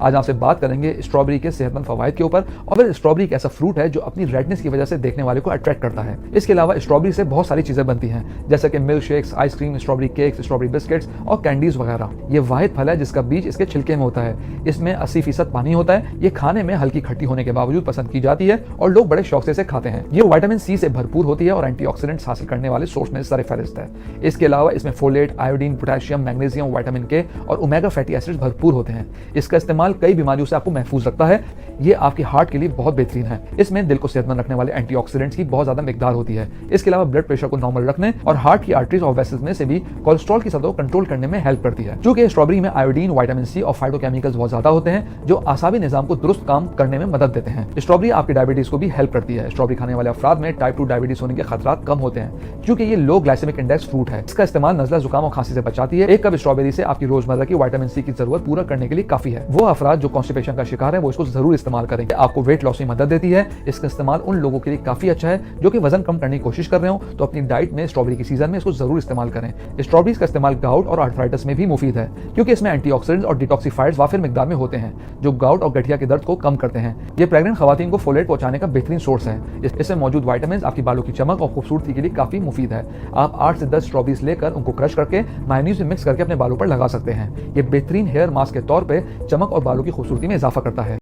आज आपसे बात करेंगे स्ट्रॉबेरी के सेहतमंद फवायद के ऊपर, और फिर स्ट्रॉबेरी एक ऐसा फ्रूट है जो अपनी रेडनेस की वजह से देखने वाले को अट्रैक्ट करता है। इसके अलावा स्ट्रॉबेरी से बहुत सारी चीजें बनती हैं, जैसे कि milk shakes, ice cream, strawberry cakes, strawberry biscuits और कैंडीज वगैरह। ये वाहिद फल है जिसका बीज इसके छिलके में होता है। इसमें 80% पानी होता है। ये खाने में हल्की खट्टी होने के बावजूद पसंद की जाती है और लोग बड़े शौक से इसे खाते हैं। ये विटामिन सी से भरपूर होती है और एंटीऑक्सीडेंट्स हासिल करने वाले सोर्स में सरफहरिस्त है। इसके अलावा इसमें folate, iodine, potassium, magnesium, vitamin के और ओमेगा फैटी एसिड्स भरपूर होते हैं। इसका इस्तेमाल कई बीमारियों से आपको महफूज रखता है। ये आपके हार्ट के लिए बहुत बेहतरीन है। इसमें दिल को सेहतमंद रखने वाले एंटीऑक्सीडेंट्स की बहुत ज्यादा मिकदार होती है। इसके अलावा ब्लड प्रेशर को नॉर्मल रखने और हार्ट की आर्टरीज और वेसल्स में से भी कोलेस्ट्रॉल की सतह को कंट्रोल करने में हेल्प करती है। क्योंकि स्ट्रॉबेरी में आयोडीन, विटामिन सी और फाइटोकेमिकल्स बहुत ज्यादा होते हैं जो आसाबी निजाम को दुरुस्त काम करने में मदद देते हैं। स्ट्रॉबेरी आपकी डायबिटीज को भी हेल्प करती है। स्ट्रॉबेरी खाने वाले अफराद में टाइप 2 डायबिटीज होने के खतरात कम होते हैं क्योंकि ये लो ग्लाइसेमिक इंडेक्स फ्रूट है। इसका इस्तेमाल नज़ला, जुकाम और खांसी से बचाती है। एक कप स्ट्रॉबेरी से आपकी रोजमर्रा की विटामिन सी की जरूरत पूरा करने के लिए काफी है। वो अफराद जो कॉन्स्टिपेशन का शिकार है वो इसको जरूर इस्तेमाल करेंगे। आपको वेट लॉस में मदद देती है। इसका इस्तेमाल उन लोगों के लिए काफी अच्छा है जो कि वजन कम करने की कोशिश कर रहे हो, तो अपनी डाइट में स्ट्रॉबेरी की सीजन में इसको जरूर इस्तेमाल करें। स्ट्रॉबेरी का इस्तेमाल गाउट और आर्थराइटिस में भी मुफीद है क्योंकि इसमें एंटीऑक्सीडेंट्स और डिटॉक्सिफाइड्स वाफिर मिकदार में होते हैं जो गाउट और गठिया के दर्द को कम करते हैं। ये प्रेग्नेंट खवातीन को फोलेट पहुंचाने का बेहतरीन सोर्स है। इसमें मौजूद विटामिन आपकी बालों की चमक और खूबसूरती के लिए काफी मुफीद है। आप 8 से 10 स्ट्रॉबेरीज लेकर उनको क्रश करके मायोनीज में मिक्स करके अपने बालों पर लगा सकते हैं। ये बेहतरीन हेयर मास्क के तौर पे चमक और बालों की खूबसूरती में इजाफा करता है।